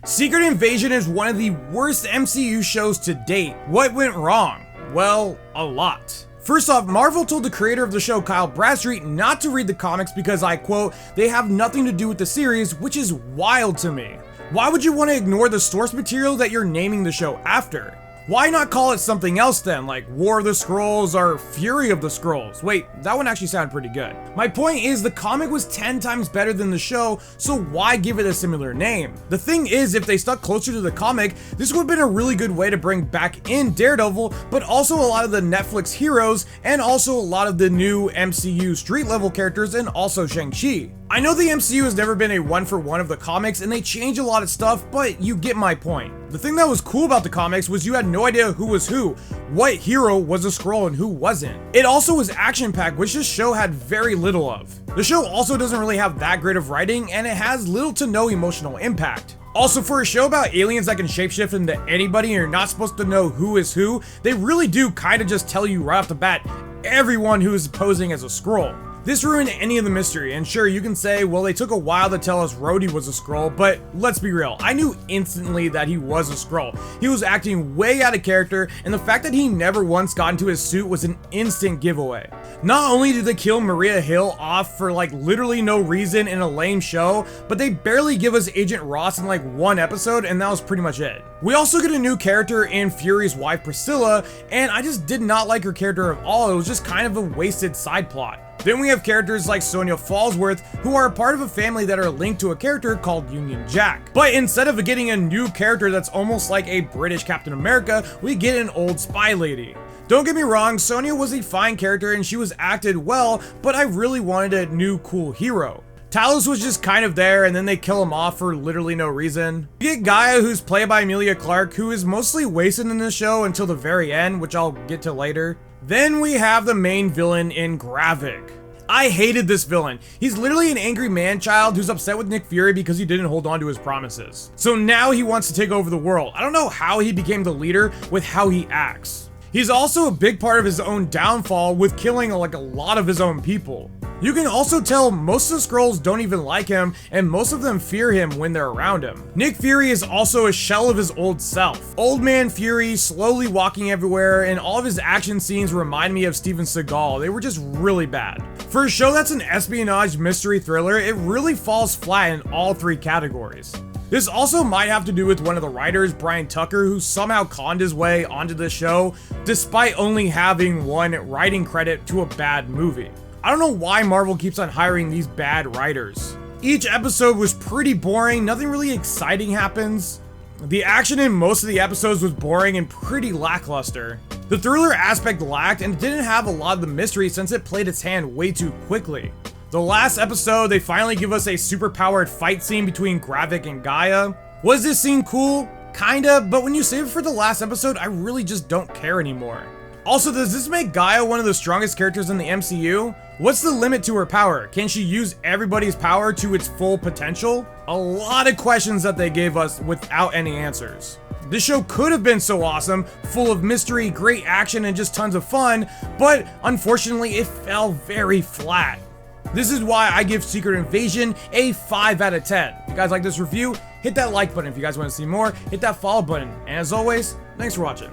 Secret Invasion is one of the worst MCU shows to date. What went wrong? Well, a lot. First off, Marvel told the creator of the show, Kyle Bradstreet, not to read the comics because, I quote, they have nothing to do with the series, which is wild to me. Why would you want to ignore the source material that you're naming the show after? Why not call it something else then, like War of the Skrulls or Fury of the Skrulls? Wait, that one actually sounded pretty good. My point is, the comic was 10 times better than the show, so why give it a similar name? The thing is, if they stuck closer to the comic, this would have been a really good way to bring back in Daredevil, but also a lot of the Netflix heroes, and also a lot of the new MCU street level characters, and also Shang-Chi. I know the MCU has never been a one-for-one of the comics, and they change a lot of stuff, but you get my point. The thing that was cool about the comics was you had no idea who was who, what hero was a Skrull and who wasn't. It also was action-packed, which this show had very little of. The show also doesn't really have that great of writing, and it has little to no emotional impact. Also, for a show about aliens that can shapeshift into anybody and you're not supposed to know who is who, they really do kind of just tell you right off the bat everyone who is posing as a Skrull. This ruined any of the mystery, and sure, you can say, well, they took a while to tell us Rhodey was a Skrull, but let's be real, I knew instantly that he was a Skrull. He was acting way out of character, and the fact that he never once got into his suit was an instant giveaway. Not only did they kill Maria Hill off for like literally no reason in a lame show, but they barely give us Agent Ross in like one episode, and that was pretty much it. We also get a new character in Fury's wife Priscilla, and I just did not like her character at all. It was just kind of a wasted side plot. Then we have characters like Sonya Fallsworth, who are a part of a family that are linked to a character called Union Jack. But instead of getting a new character that's almost like a British Captain America, we get an old spy lady. Don't get me wrong, Sonya was a fine character and she was acted well, but I really wanted a new cool hero. Talos was just kind of there, and then they kill him off for literally no reason. We get Gaia, who's played by Emilia Clarke, who is mostly wasted in this show until the very end, which I'll get to later. Then we have the main villain in Gravik. I hated this villain. He's literally an angry man-child who's upset with Nick Fury because he didn't hold on to his promises. So now he wants to take over the world. I don't know how he became the leader with how he acts. He's also a big part of his own downfall with killing like a lot of his own people. You can also tell most of the Skrulls don't even like him, and most of them fear him when they're around him. Nick Fury is also a shell of his old self. Old man Fury, slowly walking everywhere, and all of his action scenes remind me of Steven Seagal. They were just really bad. For a show that's an espionage mystery thriller, it really falls flat in all three categories. This also might have to do with one of the writers, Brian Tucker, who somehow conned his way onto the show, despite only having one writing credit to a bad movie. I don't know why Marvel keeps on hiring these bad writers. Each episode was pretty boring, nothing really exciting happens. The action in most of the episodes was boring and pretty lackluster. The thriller aspect lacked, and it didn't have a lot of the mystery since it played its hand way too quickly. The last episode, they finally give us a super-powered fight scene between Gravik and Gaia. Was this scene cool? Kinda, but when you save it for the last episode, I really just don't care anymore. Also, does this make Gaia one of the strongest characters in the MCU? What's the limit to her power? Can she use everybody's power to its full potential? A lot of questions that they gave us without any answers. This show could have been so awesome, full of mystery, great action, and just tons of fun, but unfortunately it fell very flat. This is why I give Secret Invasion a 5 out of 10. If you guys like this review, hit that like button. If you guys want to see more, hit that follow button. And as always, thanks for watching.